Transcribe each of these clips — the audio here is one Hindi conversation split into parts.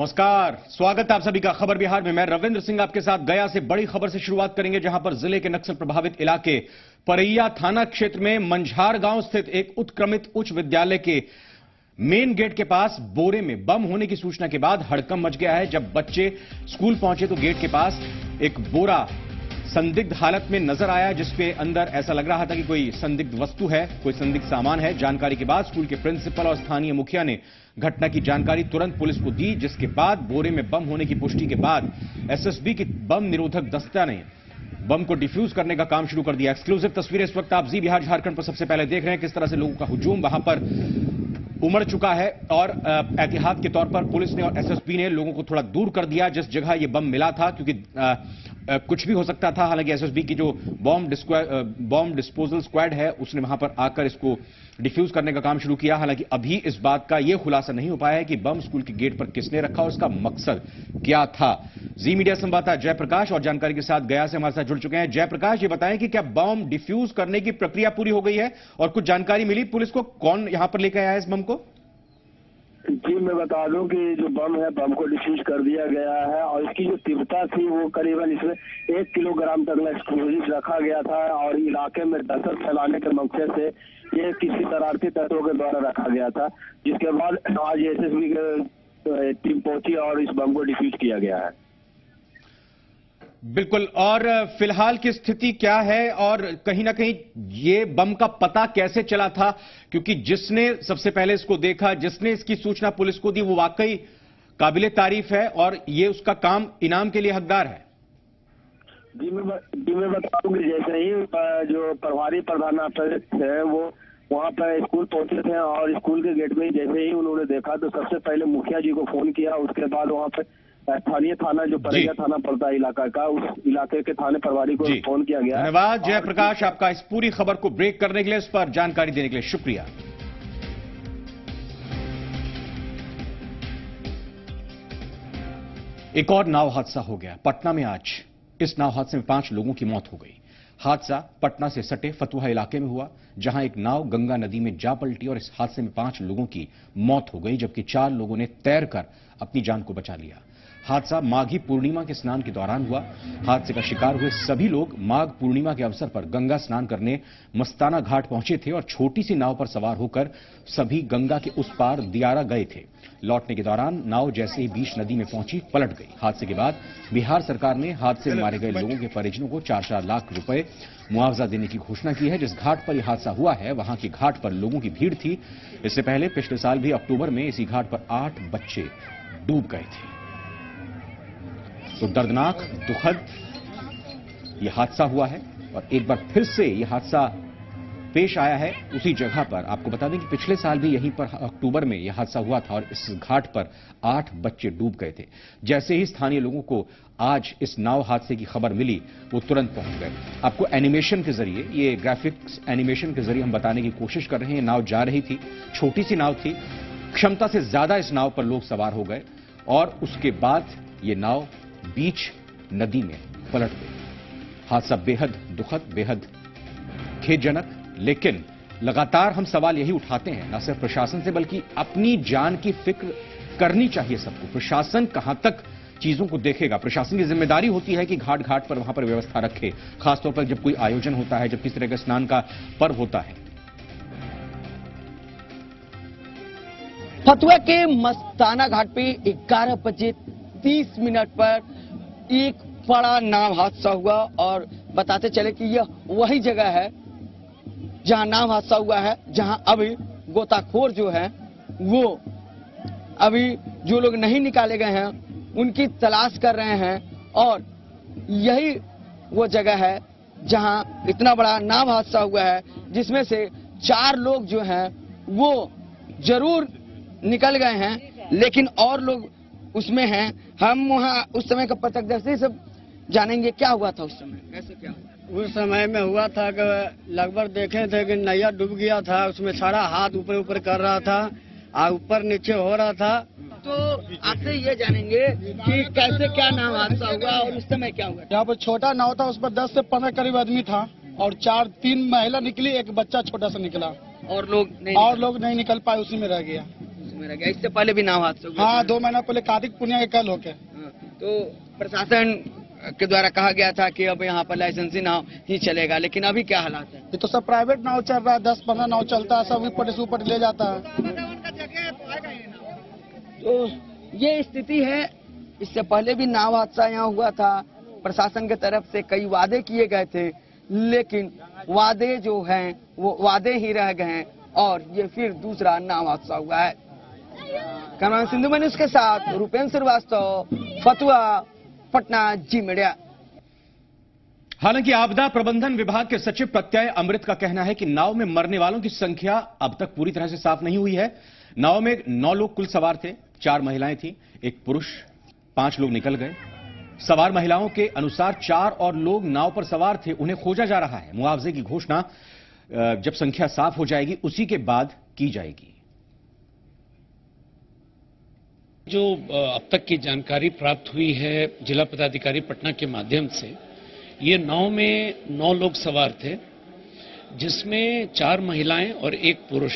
नमस्कार, स्वागत है आप सभी का खबर बिहार में। मैं रविंद्र सिंह आपके साथ गया से बड़ी खबर से शुरुआत करेंगे, जहां पर जिले के नक्सल प्रभावित इलाके परैया थाना क्षेत्र में मंझार गांव स्थित एक उत्क्रमित उच्च विद्यालय के मेन गेट के पास बोरे में बम होने की सूचना के बाद हड़कंप मच गया है। जब बच्चे स्कूल पहुंचे तो गेट के पास एक बोरा संदिग्ध हालत में नजर आया, जिसके अंदर ऐसा लग रहा था कि कोई संदिग्ध वस्तु है, कोई संदिग्ध सामान है। जानकारी के बाद स्कूल के प्रिंसिपल और स्थानीय मुखिया ने घटना की जानकारी तुरंत पुलिस को दी, जिसके बाद बोरे में बम होने की पुष्टि के बाद एसएसबी की बम निरोधक दस्ता ने बम को डिफ्यूज करने का काम शुरू कर दिया। एक्सक्लूसिव तस्वीरें इस वक्त आप जी बिहार झारखंड पर सबसे पहले देख रहे हैं, किस तरह से लोगों का हुजूम वहां पर उमड़ चुका है और एहतियात के तौर पर पुलिस ने और एसएसबी ने लोगों को थोड़ा दूर कर दिया जिस जगह यह बम मिला था, क्योंकि कुछ भी हो सकता था। हालांकि एसएसबी की जो बॉम्ब डिस्पोजल स्क्वाड है उसने वहां पर आकर इसको डिफ्यूज करने का काम शुरू किया। हालांकि अभी इस बात का यह खुलासा नहीं हो पाया है कि बम स्कूल के गेट पर किसने रखा और उसका मकसद क्या था। जी मीडिया संवाददाता जयप्रकाश और जानकारी के साथ गया से हमारे साथ जुड़ चुके हैं। जयप्रकाश, ये बताएं कि क्या बम डिफ्यूज करने की प्रक्रिया पूरी हो गई है और कुछ जानकारी मिली पुलिस को, कौन यहां पर लेकर आया है इस बम को? जी, मैं बता दूं कि जो बम है, बम को डिफ्यूज कर दिया गया है और इसकी जो तीव्रता थी वो करीबन इसमें 1 किलोग्राम तक एक्सप्लोजिव रखा गया था और इलाके में दहशत फैलाने के मकसद से ये किसी शरारती तत्वों के द्वारा रखा गया था, जिसके बाद आज एसएसबी की टीम पहुंची और इस बम को डिफ्यूज किया गया है। बिल्कुल, और फिलहाल की स्थिति क्या है और कहीं ना कहीं ये बम का पता कैसे चला था? क्योंकि जिसने सबसे पहले इसको देखा, जिसने इसकी सूचना पुलिस को दी, वो वाकई काबिले तारीफ है और ये उसका काम इनाम के लिए हकदार है। जी मैं बता दूं कि जैसे ही जो प्रभारी प्रधानाचार्य है वो वहां पर स्कूल पहुंचे थे और स्कूल के गेट में जैसे ही उन्होंने देखा तो सबसे पहले मुखिया जी को फोन किया। उसके बाद वहां पर स्थानीय थाना जो परैया थाना पड़ता है इलाका का, उस इलाके के थाने प्रभारी को फोन किया गया। धन्यवाद जयप्रकाश, आपका इस पूरी खबर को ब्रेक करने के लिए, इस पर जानकारी देने के लिए शुक्रिया। एक और नाव हादसा हो गया पटना में आज। इस नाव हादसे में 5 लोगों की मौत हो गई। हादसा पटना से सटे फतुहा इलाके में हुआ, जहां एक नाव गंगा नदी में जा पलटी और इस हादसे में 5 लोगों की मौत हो गई, जबकि 4 लोगों ने तैरकर अपनी जान को बचा लिया। हादसा माघी पूर्णिमा के स्नान के दौरान हुआ। हादसे का शिकार हुए सभी लोग माघ पूर्णिमा के अवसर पर गंगा स्नान करने मस्ताना घाट पहुंचे थे और छोटी सी नाव पर सवार होकर सभी गंगा के उस पार दियारा गए थे। लौटने के दौरान नाव जैसे ही बीच नदी में पहुंची पलट गई। हादसे के बाद बिहार सरकार ने हादसे में मारे गए लोगों के परिजनों को 4-4 लाख रुपए मुआवजा देने की घोषणा की है। जिस घाट पर यह हादसा हुआ है वहां की घाट पर लोगों की भीड़ थी। इससे पहले पिछले साल भी अक्टूबर में इसी घाट पर 8 बच्चे डूब गए थे। तो दर्दनाक, दुखद यह हादसा हुआ है और एक बार फिर से यह हादसा पेश आया है उसी जगह पर। आपको बता दें कि पिछले साल भी यहीं पर अक्टूबर में यह हादसा हुआ था और इस घाट पर 8 बच्चे डूब गए थे। जैसे ही स्थानीय लोगों को आज इस नाव हादसे की खबर मिली, वो तुरंत पहुंच गए। आपको एनिमेशन के जरिए, ये ग्राफिक्स एनिमेशन के जरिए हम बताने की कोशिश कर रहे हैं। नाव जा रही थी, छोटी सी नाव थी, क्षमता से ज्यादा इस नाव पर लोग सवार हो गए और उसके बाद ये नाव बीच नदी में पलट गई। हादसा बेहद दुखद, बेहद खेदजनक, लेकिन लगातार हम सवाल यही उठाते हैं, न सिर्फ प्रशासन से बल्कि अपनी जान की फिक्र करनी चाहिए सबको। प्रशासन कहां तक चीजों को देखेगा? प्रशासन की जिम्मेदारी होती है कि घाट घाट पर वहां पर व्यवस्था रखे, खासतौर पर जब कोई आयोजन होता है, जब किसी तरह का स्नान का पर्व होता है। फतुहा के मस्ताना घाट पे 11:30 पर एक बड़ा नाव हादसा हुआ और बताते चले कि यह वही जगह है जहां नाव हादसा हुआ है, जहां अभी गोताखोर जो है वो अभी जो लोग नहीं निकाले गए हैं उनकी तलाश कर रहे हैं और यही वो जगह है जहां इतना बड़ा नाव हादसा हुआ है, जिसमें से 4 लोग जो हैं वो जरूर निकल गए हैं, लेकिन और लोग उसमें हैं। हम वहाँ उस समय का प्रत्यक्षदर्शी से जानेंगे क्या हुआ था उस समय, कैसे क्या हुआ। उस समय में हुआ था कि लगभग देखे थे कि नैया डूब गया था, उसमें सारा हाथ ऊपर ऊपर कर रहा था और ऊपर नीचे हो रहा था। तो आपसे ये जानेंगे कि कैसे क्या नाव हादसा हुआ और उस समय क्या हुआ। यहाँ पर छोटा नाव था, उस पर 10 से 15 करीब आदमी था और 3 महिला निकली, एक बच्चा छोटा सा निकला और लोग नहीं निकल पाए, उसी में रह गया। उसमें रह गया। इससे पहले भी नाव हादसा हुआ। हाँ, 2 महीना पहले कार्तिक पुनिया के कल होके। तो प्रशासन के द्वारा कहा गया था कि अब यहाँ पर लाइसेंसी नाव ही चलेगा, लेकिन अभी क्या हालात है? ये तो सब प्राइवेट नाव चल रहा है, 10-15 नाव चलता है, सब ऊपर से ऊपर ले जाता है। तो ये स्थिति है। इससे पहले भी नाव हादसा यहाँ हुआ था। प्रशासन की तरफ से कई वादे किए गए थे, लेकिन वादे जो हैं वो वादे ही रह गए हैं और ये फिर दूसरा नाव हादसा हुआ है। कैमरामैन सिंधु मनीष के साथ रूपेंद्र श्रीवास्तव, फतुहा, पटना, जी मीडिया। हालांकि आपदा प्रबंधन विभाग के सचिव प्रत्यय अमृत का कहना है कि नाव में मरने वालों की संख्या अब तक पूरी तरह से साफ नहीं हुई है। नाव में 9 लोग कुल सवार थे, 4 महिलाएं थी, 1 पुरुष, 5 लोग निकल गए। सवार महिलाओं के अनुसार 4 और लोग नाव पर सवार थे, उन्हें खोजा जा रहा है। मुआवजे की घोषणा जब संख्या साफ हो जाएगी उसी के बाद की जाएगी। जो अब तक की जानकारी प्राप्त हुई है जिला पदाधिकारी पटना के माध्यम से, ये नाव में 9 लोग सवार थे, जिसमें 4 महिलाएं और 1 पुरुष।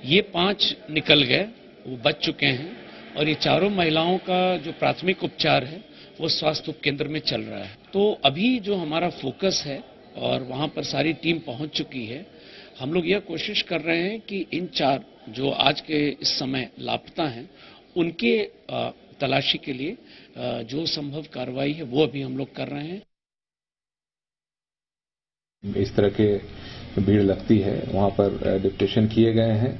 ये 5 निकल गए, वो बच चुके हैं और ये चारों महिलाओं का जो प्राथमिक उपचार है वो स्वास्थ्य उपकेंद्र में चल रहा है। तो अभी जो हमारा फोकस है और वहां पर सारी टीम पहुंच चुकी है, हम लोग यह कोशिश कर रहे हैं कि इन 4 जो आज के इस समय लापता हैं उनके तलाशी के लिए जो संभव कार्रवाई है वो अभी हम लोग कर रहे हैं। इस तरह के भीड़ लगती है, वहां पर डिप्टेशन किए गए हैं।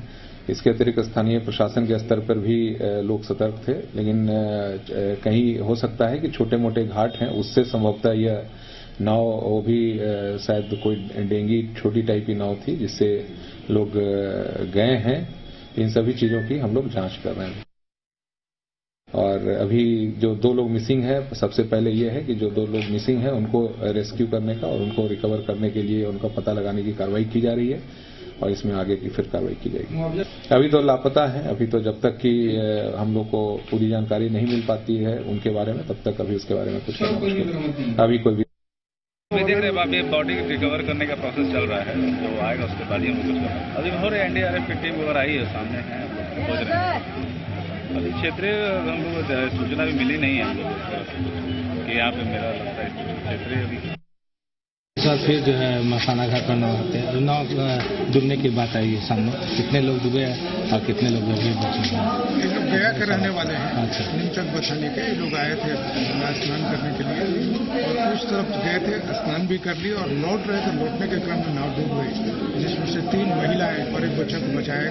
इसके अतिरिक्त स्थानीय प्रशासन के स्तर पर भी लोग सतर्क थे, लेकिन कहीं हो सकता है कि छोटे मोटे घाट हैं, उससे संभवतः यह नाव वो भी शायद कोई डेंगी छोटी टाइप की नाव थी जिससे लोग गए हैं। इन सभी चीजों की हम लोग जांच कर रहे हैं। और अभी जो 2 लोग मिसिंग है, सबसे पहले ये है कि जो 2 लोग मिसिंग है उनको रेस्क्यू करने का और उनको रिकवर करने के लिए उनका पता लगाने की कार्रवाई की जा रही है और इसमें आगे की फिर कार्रवाई की जाएगी। अभी तो लापता है, अभी तो जब तक कि हम लोग को पूरी जानकारी नहीं मिल पाती है उनके बारे में, तब तक अभी उसके बारे में कुछ नहीं। अभी कोई देख रहे हैं अभी बॉडी रिकवर करने का प्रोसेस चल रहा है, जो आएगा उसके बाद ही हम कुछ करना। अभी हो रहे एनडीआरएफ की टीम वगैरह आई है, सामने है, खोज रहे हैं। अभी क्षेत्रीय हम लोग सूचना भी मिली नहीं है हम लोग कि यहाँ पे मेरा लगता है क्षेत्रीय अभी सर फिर जो है मसाना घाट पर नहाते हैं। नाव डूबने की बात आई है सामने, कितने लोग डूबे हैं और कितने लोग अभी बचे हैं? ये लोग गया के रहने वाले हैं। अच्छा, नीमचक बसाने के ये लोग आए थे स्नान करने के लिए और उस तरफ गए थे, स्नान भी कर लिए और लौट रहे थे। लौटने के क्रम में नाव डूब गई, जिसमें से 3 महिलाएं और 1 बच्चे को बचाया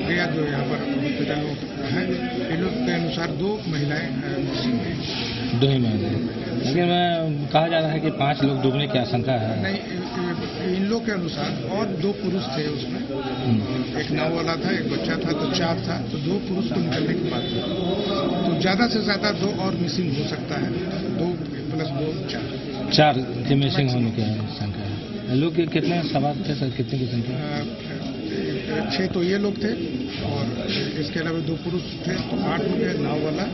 गया जो यहाँ पर हॉस्पिटल में है। इन लोग के अनुसार 2 महिलाएं मिसिंग हुई। 2 ही महिलाएं, लेकिन कहा जा रहा है कि 5 लोग डूबने की आशंका है। नहीं, इन लोग के अनुसार और 2 पुरुष थे उसमें, एक नाव वाला था, 1 बच्चा था, तो 4 था। तो 2 पुरुष को निकलने की बात है, तो ज्यादा से ज्यादा 2 और मिसिंग हो सकता है। 2 + 2 4 की मिसिंग होने की आशंका है। लोग कितने सवार थे सर, कितने की संख्या? 6 तो ये लोग थे और इसके अलावा 2 पुरुष थे, तो 8 लोग नाव वाला,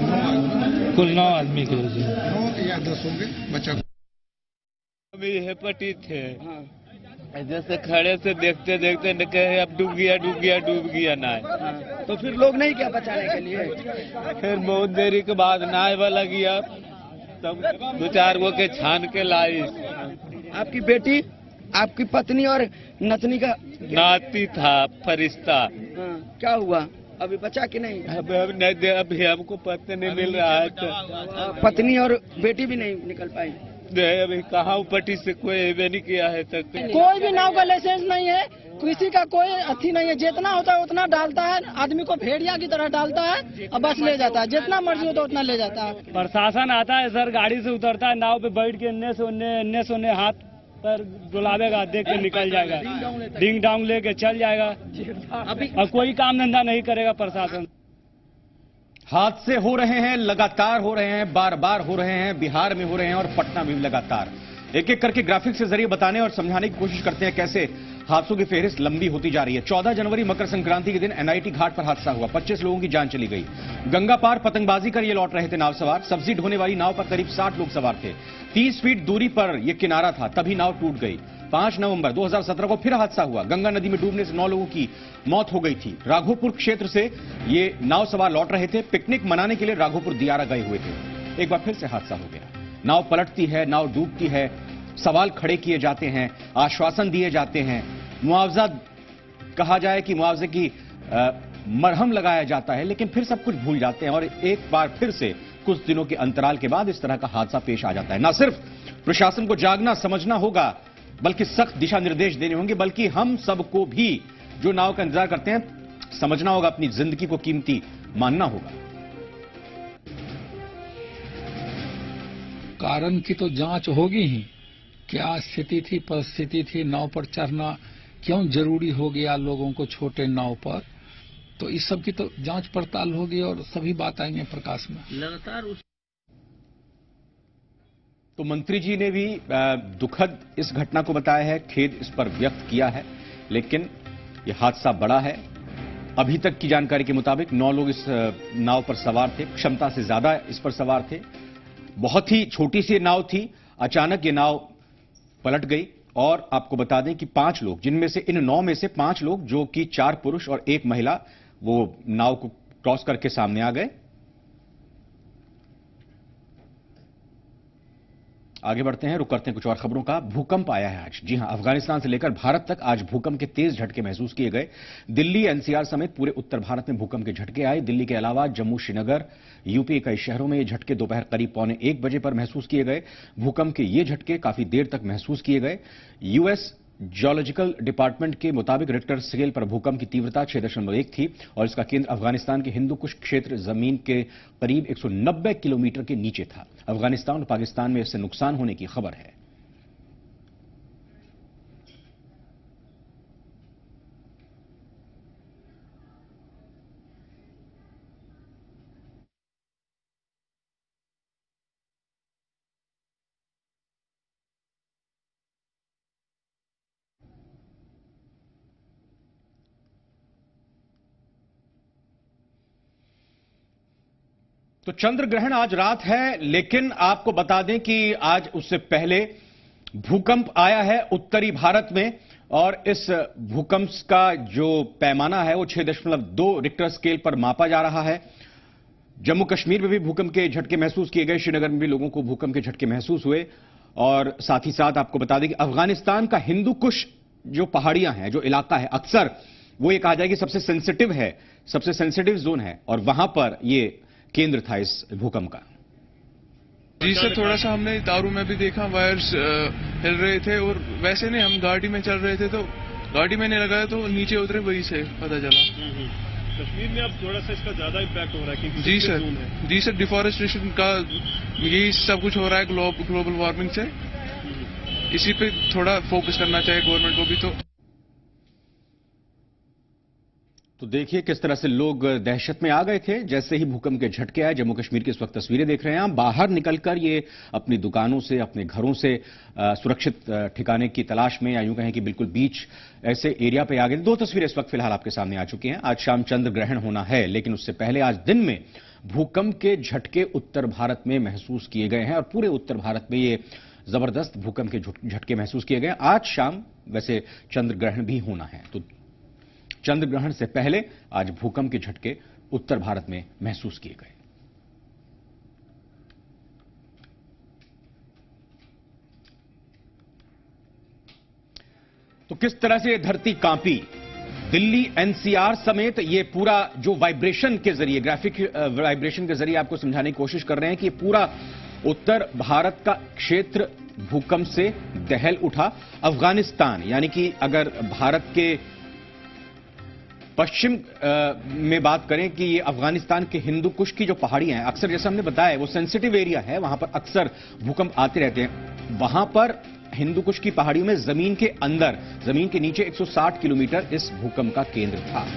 9 आदमी, कुल 9 आदमी के 9 या 10 होंगे। बच्चा अभी हेपेटाइट थे, जैसे खड़े से देखते देखते न कहे अब डूब गया ना। तो फिर लोग नहीं क्या बचाने के लिए? फिर बहुत देरी के बाद नाव वाला गया, तब 2-4 गो के छान के लाई। आपकी बेटी, आपकी पत्नी और नतनी का नाती था फरिश्ता। क्या हुआ? अभी बचा कि नहीं? अभी हमको पता नहीं मिल रहा है। तो पत्नी और बेटी भी नहीं निकल पाई। अभी कहाँ पट्टी से कोई एवे नहीं किया है तक। कोई भी नाव का लाइसेंस नहीं है, किसी का कोई अथी नहीं है। जितना होता है उतना डालता है, आदमी को भेड़िया की तरह डालता है और बस ले जाता है, जितना मर्जी होता है उतना ले जाता है। प्रशासन आता है सर, गाड़ी से उतरता है, नाव पे बैठ के इन्ने से उन्ने हाथ पर डुलावेगा, देख के निकल जाएगा, डिंग डांग लेके चल जाएगा। अभी और कोई काम धंधा नहीं करेगा प्रशासन। हादसे हो रहे हैं, लगातार हो रहे हैं, बार बार हो रहे हैं, बिहार में हो रहे हैं और पटना में भी लगातार। एक एक करके ग्राफिक्स के जरिए बताने और समझाने की कोशिश करते हैं कैसे हादसों की फेहरिस्त लंबी होती जा रही है। 14 जनवरी मकर संक्रांति के दिन एनआईटी घाट पर हादसा हुआ, 25 लोगों की जान चली गई। गंगा पार पतंगबाजी कर ये लौट रहे थे नाव सवार। सब्जी ढोने वाली नाव पर करीब 60 लोग सवार थे। 30 फीट दूरी पर यह किनारा था, तभी नाव टूट गई। 5 नवंबर 2017 को फिर हादसा हुआ। गंगा नदी में डूबने से 9 लोगों की मौत हो गई थी। राघोपुर क्षेत्र से ये नाव सवार लौट रहे थे, पिकनिक मनाने के लिए राघोपुर दियारा गए हुए थे। एक बार फिर से हादसा हो गया। नाव पलटती है, नाव डूबती है, सवाल खड़े किए जाते हैं, आश्वासन दिए जाते हैं, मुआवजा कहा जाए कि मुआवजे की मरहम लगाया जाता है, लेकिन फिर सब कुछ भूल जाते हैं और एक बार फिर से कुछ दिनों के अंतराल के बाद इस तरह का हादसा पेश आ जाता है। ना सिर्फ प्रशासन को जागना समझना होगा, बल्कि सख्त दिशा निर्देश देने होंगे, बल्कि हम सबको भी जो नाव का इंतजार करते हैं समझना होगा, अपनी जिंदगी को कीमती मानना होगा। कारण की तो जांच होगी ही, क्या स्थिति थी, परिस्थिति थी, नाव पर चढ़ना क्यों जरूरी हो गया लोगों को छोटे नाव पर, तो इस सब की तो जांच पड़ताल होगी और सभी बात आएंगे प्रकाश में लगातार। तो मंत्री जी ने भी दुखद इस घटना को बताया है, खेद इस पर व्यक्त किया है, लेकिन यह हादसा बड़ा है। अभी तक की जानकारी के मुताबिक 9 लोग इस नाव पर सवार थे, क्षमता से ज्यादा इस पर सवार थे। बहुत ही छोटी सी नाव थी, अचानक ये नाव पलट गई और आपको बता दें कि 5 लोग, जिनमें से इन 9 में से 5 लोग जो कि 4 पुरुष और 1 महिला, वो नाव को क्रॉस करके सामने आ गए। आगे बढ़ते हैं, रुक करते हैं कुछ और खबरों का। भूकंप आया है आज। जी हां, अफगानिस्तान से लेकर भारत तक आज भूकंप के तेज झटके महसूस किए गए। दिल्ली, एनसीआर समेत पूरे उत्तर भारत में भूकंप के झटके आए। दिल्ली के अलावा जम्मू, श्रीनगर, यूपी के कई शहरों में ये झटके दोपहर करीब 12:45 बजे पर महसूस किए गए। भूकंप के ये झटके काफी देर तक महसूस किए गए। यूएस जियोलॉजिकल डिपार्टमेंट के मुताबिक रिक्टर स्केल पर भूकंप की तीव्रता 6.1 थी और इसका केंद्र अफगानिस्तान के हिंदू कुश क्षेत्र जमीन के करीब 190 किलोमीटर के नीचे था। अफगानिस्तान और पाकिस्तान में इससे नुकसान होने की खबर है। तो चंद्र ग्रहण आज रात है, लेकिन आपको बता दें कि आज उससे पहले भूकंप आया है उत्तरी भारत में और इस भूकंप का जो पैमाना है वो 6.2 रिक्टर स्केल पर मापा जा रहा है। जम्मू कश्मीर में भी भूकंप के झटके महसूस किए गए, श्रीनगर में भी लोगों को भूकंप के झटके महसूस हुए। और साथ ही साथ आपको बता दें कि अफगानिस्तान का हिंदू कुश जो पहाड़ियां हैं, जो इलाका है, अक्सर वो ये कहा जाए कि सबसे सेंसिटिव है, सबसे सेंसिटिव जोन है और वहां पर ये केंद्र था इस भूकंप का। जी सर, थोड़ा सा हमने तारों में भी देखा, वायर्स हिल रहे थे और वैसे नहीं, हम गाड़ी में चल रहे थे तो गाड़ी में नहीं लगाया तो नीचे उतरे, वही से पता चला। कश्मीर में अब थोड़ा सा इसका ज्यादा इम्पैक्ट हो रहा है जी सर। जी सर, डिफॉरेस्टेशन का यही सब कुछ हो रहा है ग्लोबल वार्मिंग से, इसी पे थोड़ा फोकस करना चाहिए गवर्नमेंट को भी। तो देखिए किस तरह से लोग दहशत में आ गए थे जैसे ही भूकंप के झटके आए। जम्मू कश्मीर की इस वक्त तस्वीरें देख रहे हैं आप। बाहर निकलकर ये अपनी दुकानों से, अपने घरों से सुरक्षित ठिकाने की तलाश में, या यूं कहें कि बिल्कुल बीच ऐसे एरिया पे आ गए। 2 तस्वीरें इस वक्त फिलहाल आपके सामने आ चुकी हैं। आज शाम चंद्र ग्रहण होना है, लेकिन उससे पहले आज दिन में भूकंप के झटके उत्तर भारत में महसूस किए गए हैं और पूरे उत्तर भारत में ये जबरदस्त भूकंप के झटके महसूस किए गए। आज शाम वैसे चंद्र ग्रहण भी होना है, तो चंद्र ग्रहण से पहले आज भूकंप के झटके उत्तर भारत में महसूस किए गए। तो किस तरह से धरती कांपी। दिल्ली, एनसीआर समेत ये पूरा जो वाइब्रेशन के जरिए, ग्राफिक वाइब्रेशन के जरिए आपको समझाने की कोशिश कर रहे हैं कि ये पूरा उत्तर भारत का क्षेत्र भूकंप से दहल उठा। अफगानिस्तान, यानी कि अगर भारत के पश्चिम में बात करें कि ये अफगानिस्तान के हिंदू कुश की जो पहाड़ियां हैं, अक्सर जैसा हमने बताया वो सेंसिटिव एरिया है, वहां पर अक्सर भूकंप आते रहते हैं। वहां पर हिंदू कुश की पहाड़ियों में जमीन के अंदर, जमीन के नीचे 160 किलोमीटर इस भूकंप का केंद्र था।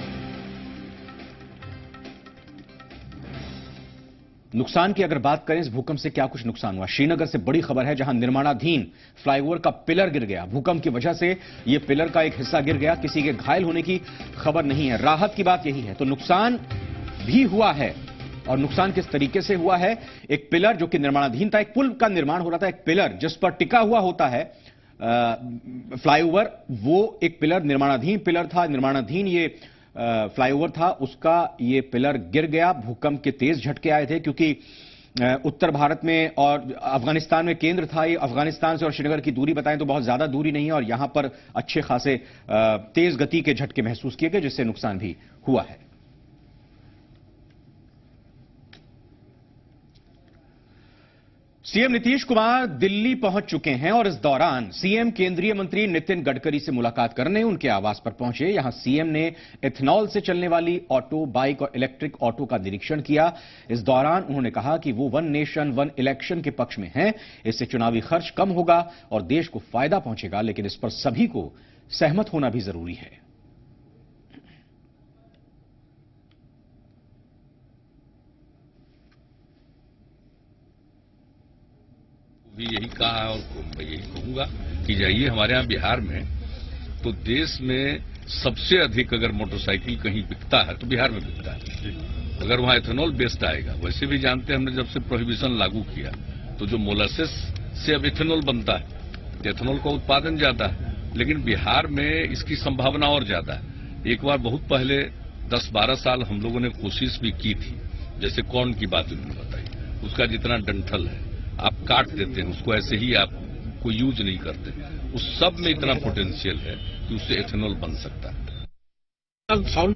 नुकसान की अगर बात करें, इस भूकंप से क्या कुछ नुकसान हुआ। श्रीनगर से बड़ी खबर है, जहां निर्माणाधीन फ्लाईओवर का पिलर गिर गया। भूकंप की वजह से यह पिलर का एक हिस्सा गिर गया, किसी के घायल होने की खबर नहीं है। राहत की बात यही है। तो नुकसान भी हुआ है, और नुकसान किस तरीके से हुआ है। एक पिलर जो कि निर्माणाधीन था, एक पुल का निर्माण हो रहा था, एक पिलर जिस पर टिका हुआ होता है फ्लाईओवर, वो एक पिलर निर्माणाधीन पिलर था, निर्माणाधीन ये फ्लाईओवर था, उसका ये पिलर गिर गया। भूकंप के तेज झटके आए थे क्योंकि उत्तर भारत में और अफगानिस्तान में केंद्र था। ये अफगानिस्तान से और श्रीनगर की दूरी बताएं तो बहुत ज्यादा दूरी नहीं है और यहां पर अच्छे खासे तेज गति के झटके महसूस किए गए, जिससे नुकसान भी हुआ है। सीएम नीतीश कुमार दिल्ली पहुंच चुके हैं और इस दौरान सीएम केंद्रीय मंत्री नितिन गडकरी से मुलाकात करने उनके आवास पर पहुंचे। यहां सीएम ने इथेनॉल से चलने वाली ऑटो, बाइक और इलेक्ट्रिक ऑटो का निरीक्षण किया। इस दौरान उन्होंने कहा कि वो 1 नेशन 1 इलेक्शन के पक्ष में हैं। इससे चुनावी खर्च कम होगा और देश को फायदा पहुंचेगा, लेकिन इस पर सभी को सहमत होना भी जरूरी है। भी यही कहा और मैं यही कहूंगा कि जाइए हमारे यहाँ बिहार में, तो देश में सबसे अधिक अगर मोटरसाइकिल कहीं बिकता है तो बिहार में बिकता है। अगर वहां इथेनॉल बेस्ड आएगा, वैसे भी जानते हैं हमने जब से प्रोहिबिशन लागू किया तो जो मोलासेस से अब इथेनॉल बनता है, तो इथेनॉल का उत्पादन ज्यादा है, लेकिन बिहार में इसकी संभावना और ज्यादा है। एक बार बहुत पहले 10-12 साल हम लोगों ने कोशिश भी की थी, जैसे कॉर्न की बात उन्होंने बताई, उसका जितना डंठल है आप काट देते हैं, उसको ऐसे ही आप कोई यूज नहीं करते, उस सब में इतना पोटेंशियल है कि उससे एथेनॉल बन सकता है। साउंड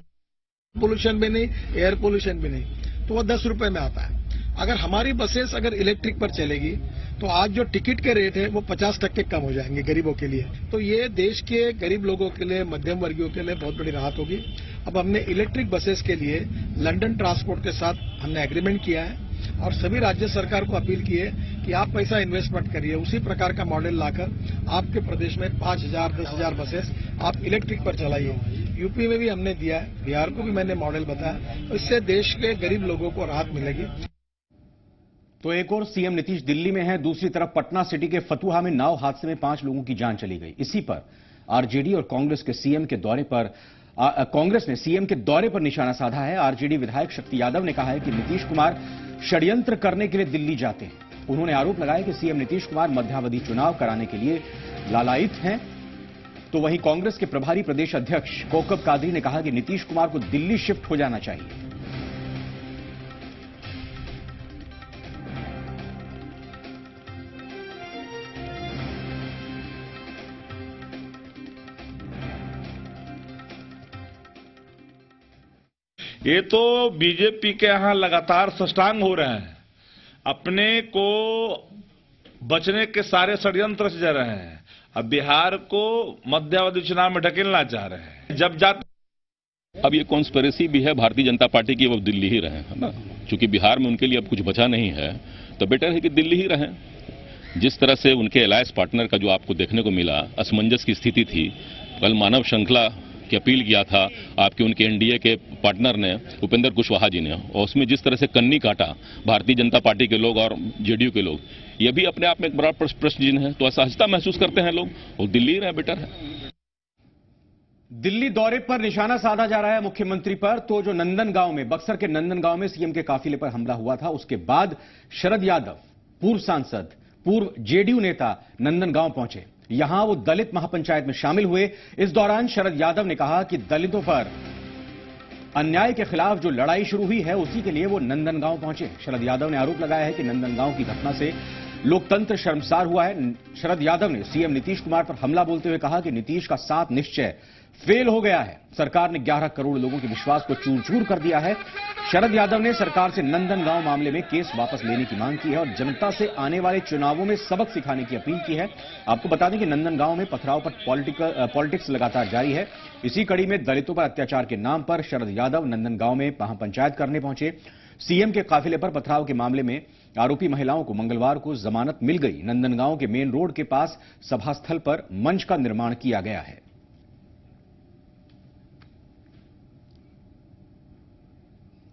पोल्यूशन भी नहीं, एयर पोल्यूशन भी नहीं, तो वो 10 रुपए में आता है। अगर हमारी बसेस अगर इलेक्ट्रिक पर चलेगी तो आज जो टिकट के रेट है वो 50% कम हो जाएंगे गरीबों के लिए। तो ये देश के गरीब लोगों के लिए, मध्यम वर्गीयों के लिए बहुत बड़ी राहत होगी। अब हमने इलेक्ट्रिक बसेस के लिए लंदन ट्रांसपोर्ट के साथ हमने एग्रीमेंट किया है और सभी राज्य सरकार को अपील की है कि आप पैसा इन्वेस्टमेंट करिए, उसी प्रकार का मॉडल लाकर आपके प्रदेश में 5,000 10,000 बसेस आप इलेक्ट्रिक पर चलाइए। यूपी में भी हमने दिया है, बिहार को भी मैंने मॉडल बताया, तो इससे देश के गरीब लोगों को राहत मिलेगी। तो एक और सीएम नीतीश दिल्ली में हैं, दूसरी तरफ पटना सिटी के फतुहा में नाव हादसे में 5 लोगों की जान चली गई। इसी पर आरजेडी और कांग्रेस के सीएम के दौरे पर कांग्रेस ने सीएम के दौरे पर निशाना साधा है। आरजेडी विधायक शक्ति यादव ने कहा है कि नीतीश कुमार षड्यंत्र करने के लिए दिल्ली जाते हैं। उन्होंने आरोप लगाया कि सीएम नीतीश कुमार मध्यावधि चुनाव कराने के लिए लालायित हैं। तो वहीं कांग्रेस के प्रभारी प्रदेश अध्यक्ष कौकब कादरी ने कहा कि नीतीश कुमार को दिल्ली शिफ्ट हो जाना चाहिए। ये तो बीजेपी के यहां लगातार सष्टांग हो रहे हैं, अपने को बचने के सारे षड्यंत्र रच रहे हैं। अब बिहार को मध्यावधि चुनाव में ढकेलना चाह रहे हैं। जब अब ये कॉन्स्पिरेसी भी है भारतीय जनता पार्टी की, वो दिल्ली ही रहे, है ना। चूंकि बिहार में उनके लिए अब कुछ बचा नहीं है, तो बेटर है कि दिल्ली ही रहें। जिस तरह से उनके अलायंस पार्टनर का जो आपको देखने को मिला, असमंजस की स्थिति थी। कल मानव श्रृंखला की अपील किया था आपके उनके एनडीए के पार्टनर ने, उपेंद्र कुशवाहा जी ने, और उसमें जिस तरह से कन्नी काटा भारतीय जनता पार्टी के लोग और जेडीयू के लोग, ये भी अपने आप में एक बड़ा प्रश्न चिन्ह है। तो असहजता महसूस करते हैं लोग, और दिल्ली रहे बेटर है। दिल्ली दौरे पर निशाना साधा जा रहा है मुख्यमंत्री पर। तो जो नंदनगांव में, बक्सर के नंदनगांव में सीएम के काफिले पर हमला हुआ था, उसके बाद शरद यादव, पूर्व सांसद, पूर्व जेडीयू नेता नंदनगांव पहुंचे। यहां वो दलित महापंचायत में शामिल हुए। इस दौरान शरद यादव ने कहा कि दलितों पर अन्याय के खिलाफ जो लड़ाई शुरू हुई है, उसी के लिए वो नंदनगांव पहुंचे। शरद यादव ने आरोप लगाया है कि नंदनगांव की घटना से लोकतंत्र शर्मसार हुआ है। शरद यादव ने सीएम नीतीश कुमार पर हमला बोलते हुए कहा कि नीतीश का 7 निश्चय फेल हो गया है। सरकार ने 11 करोड़ लोगों के विश्वास को चूर चूर कर दिया है। शरद यादव ने सरकार से नंदनगांव मामले में केस वापस लेने की मांग की है और जनता से आने वाले चुनावों में सबक सिखाने की अपील की है। आपको बता दें कि नंदनगांव में पथराव पर पॉलिटिक्स लगातार जारी है। इसी कड़ी में दलितों पर अत्याचार के नाम पर शरद यादव नंदनगांव में महापंचायत करने पहुंचे। सीएम के काफिले पर पथराव के मामले में आरोपी महिलाओं को मंगलवार को जमानत मिल गई। नंदनगांव के मेन रोड के पास सभा स्थल पर मंच का निर्माण किया गया है।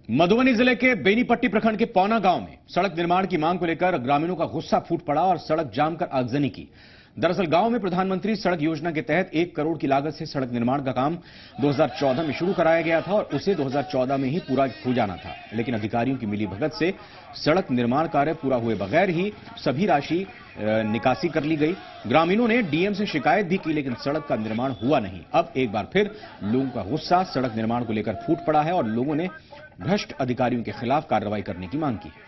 मधुबनी जिले के बेनीपट्टी प्रखंड के पौना गांव में सड़क निर्माण की मांग को लेकर ग्रामीणों का गुस्सा फूट पड़ा और सड़क जाम कर आगजनी की। दरअसल गांव में प्रधानमंत्री सड़क योजना के तहत 1 करोड़ की लागत से सड़क निर्माण का काम 2014 में शुरू कराया गया था और उसे 2014 में ही पूरा हो जाना था, लेकिन अधिकारियों की मिलीभगत से सड़क निर्माण कार्य पूरा हुए बगैर ही सभी राशि निकासी कर ली गई। ग्रामीणों ने डीएम से शिकायत भी की, लेकिन सड़क का निर्माण हुआ नहीं। अब एक बार फिर लोगों का गुस्सा सड़क निर्माण को लेकर फूट पड़ा है और लोगों ने भ्रष्ट अधिकारियों के खिलाफ कार्रवाई करने की मांग की है।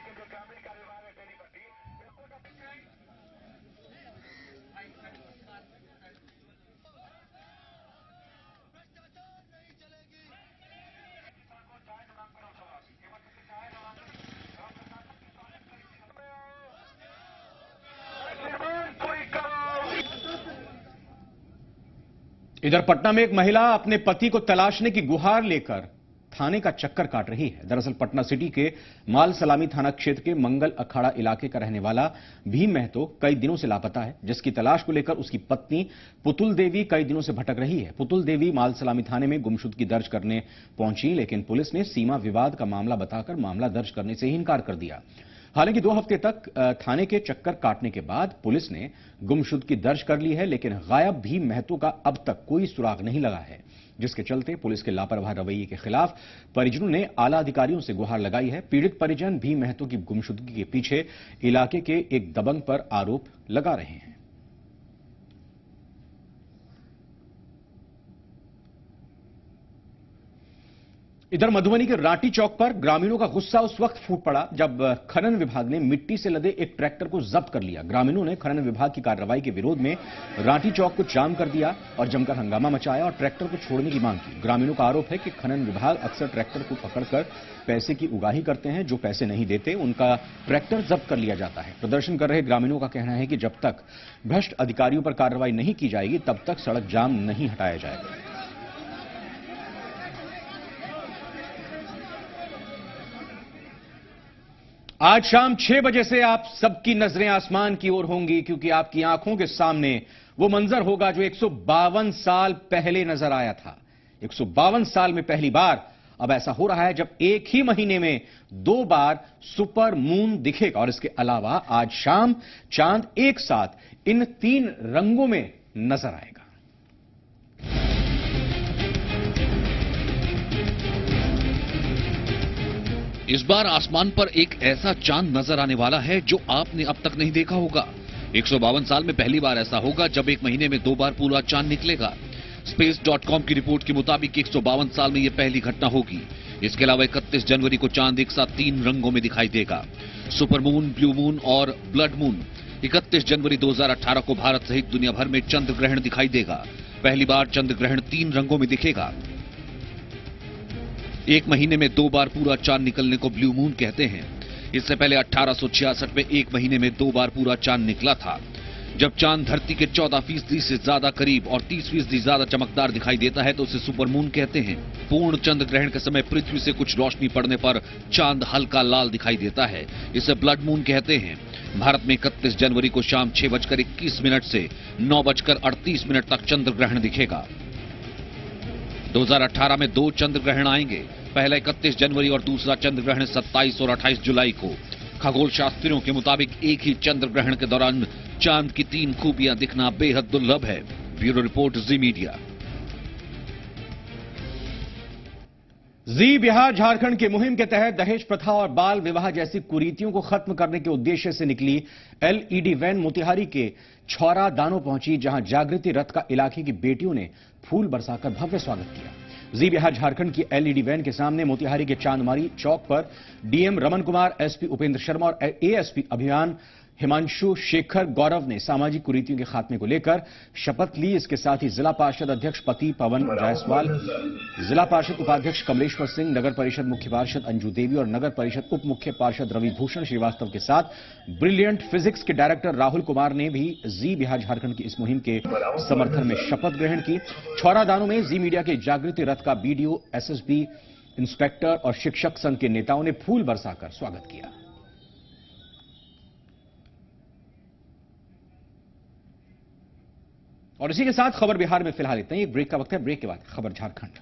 इधर पटना में एक महिला अपने पति को तलाशने की गुहार लेकर थाने का चक्कर काट रही है। दरअसल पटना सिटी के माल सलामी थाना क्षेत्र के मंगल अखाड़ा इलाके का रहने वाला भीम महतो कई दिनों से लापता है, जिसकी तलाश को लेकर उसकी पत्नी पुतुल देवी कई दिनों से भटक रही है। पुतुल देवी माल सलामी थाने में गुमशुदगी दर्ज करने पहुंची, लेकिन पुलिस ने सीमा विवाद का मामला बताकर मामला दर्ज करने से ही इनकार कर दिया। हालांकि 2 हफ्ते तक थाने के चक्कर काटने के बाद पुलिस ने गुमशुदगी दर्ज कर ली है, लेकिन गायब भीम महतो का अब तक कोई सुराग नहीं लगा है, जिसके चलते पुलिस के लापरवाह रवैये के खिलाफ परिजनों ने आला अधिकारियों से गुहार लगाई है। पीड़ित परिजन भीम महतो की गुमशुदगी के पीछे इलाके के एक दबंग पर आरोप लगा रहे हैं। इधर मधुबनी के रांटी चौक पर ग्रामीणों का गुस्सा उस वक्त फूट पड़ा जब खनन विभाग ने मिट्टी से लदे एक ट्रैक्टर को जब्त कर लिया। ग्रामीणों ने खनन विभाग की कार्रवाई के विरोध में रांटी चौक को जाम कर दिया और जमकर हंगामा मचाया और ट्रैक्टर को छोड़ने की मांग की। ग्रामीणों का आरोप है कि खनन विभाग अक्सर ट्रैक्टर को पकड़कर पैसे की उगाही करते हैं, जो पैसे नहीं देते उनका ट्रैक्टर जब्त कर लिया जाता है। प्रदर्शन कर रहे ग्रामीणों का कहना है कि जब तक भ्रष्ट अधिकारियों पर कार्रवाई नहीं की जाएगी तब तक सड़क जाम नहीं हटाया जाएगा। आज शाम 6 बजे से आप सबकी नजरें आसमान की ओर होंगी, क्योंकि आपकी आंखों के सामने वो मंजर होगा जो 152 साल पहले नजर आया था। 152 साल में पहली बार अब ऐसा हो रहा है जब एक ही महीने में 2 बार सुपर मून दिखेगा और इसके अलावा आज शाम चांद एक साथ इन 3 रंगों में नजर आएगा। इस बार आसमान पर एक ऐसा चांद नजर आने वाला है जो आपने अब तक नहीं देखा होगा। 152 साल में पहली बार ऐसा होगा जब एक महीने में 2 बार पूरा चांद निकलेगा। Space.com की रिपोर्ट के मुताबिक 152 साल में यह पहली घटना होगी। इसके अलावा 31 जनवरी को चांद एक साथ 3 रंगों में दिखाई देगा, सुपर मून, ब्लू मून और ब्लड मून। 31 जनवरी 2018 को भारत सहित दुनिया भर में चंद्र ग्रहण दिखाई देगा। पहली बार चंद्र ग्रहण 3 रंगों में दिखेगा। एक महीने में 2 बार पूरा चांद निकलने को ब्लू मून कहते हैं। इससे पहले 1866 में एक महीने में 2 बार पूरा चांद निकला था, जब चांद धरती के 14% से ज्यादा करीब और 30% ज्यादा चमकदार दिखाई देता है तो उसे सुपर मून कहते हैं। पूर्ण चंद्र ग्रहण के समय पृथ्वी से कुछ रोशनी पड़ने पर चांद हल्का लाल दिखाई देता है, इसे ब्लड मून कहते हैं। भारत में 31 जनवरी को शाम 6:21 से 9:38 तक चंद्र ग्रहण दिखेगा। 2018 में 2 चंद्र ग्रहण आएंगे, पहला 31 जनवरी और दूसरा चंद्र ग्रहण 27 और 28 जुलाई को। खगोल शास्त्रियों के मुताबिक एक ही चंद्र ग्रहण के दौरान चांद की 3 खूबियां दिखना बेहद दुर्लभ है। ब्यूरो रिपोर्ट, जी मीडिया। जी बिहार झारखंड की मुहिम के तहत दहेज प्रथा और बाल विवाह जैसी कुरीतियों को खत्म करने के उद्देश्य से निकली एलईडी वैन मोतिहारी के छौरा दानो पहुंची, जहां जागृति रथ का इलाके की बेटियों ने फूल बरसाकर भव्य स्वागत किया। जी बिहार झारखंड की एलईडी वैन के सामने मोतिहारी के चांदमारी चौक पर डीएम रमन कुमार, एसपी उपेंद्र शर्मा और एएसपी अभियान हिमांशु शेखर गौरव ने सामाजिक कुरीतियों के खात्मे को लेकर शपथ ली। इसके साथ ही जिला पार्षद अध्यक्ष पति पवन जायसवाल, जिला पार्षद उपाध्यक्ष कमलेश्वर सिंह, नगर परिषद मुख्य पार्षद अंजू देवी और नगर परिषद उप मुख्य पार्षद रवि भूषण श्रीवास्तव के साथ ब्रिलियंट फिजिक्स के डायरेक्टर राहुल कुमार ने भी जी बिहार झारखंड की इस मुहिम के समर्थन में शपथ ग्रहण की। छौरा दानो में जी मीडिया के जागृति रथ का बीडीओ, एसएसबी इंस्पेक्टर और शिक्षक संघ के नेताओं ने फूल बरसाकर स्वागत किया। और इसी के साथ खबर बिहार में फिलहाल इतना ही। एक ब्रेक का वक्त है, ब्रेक के बाद खबर झारखंड।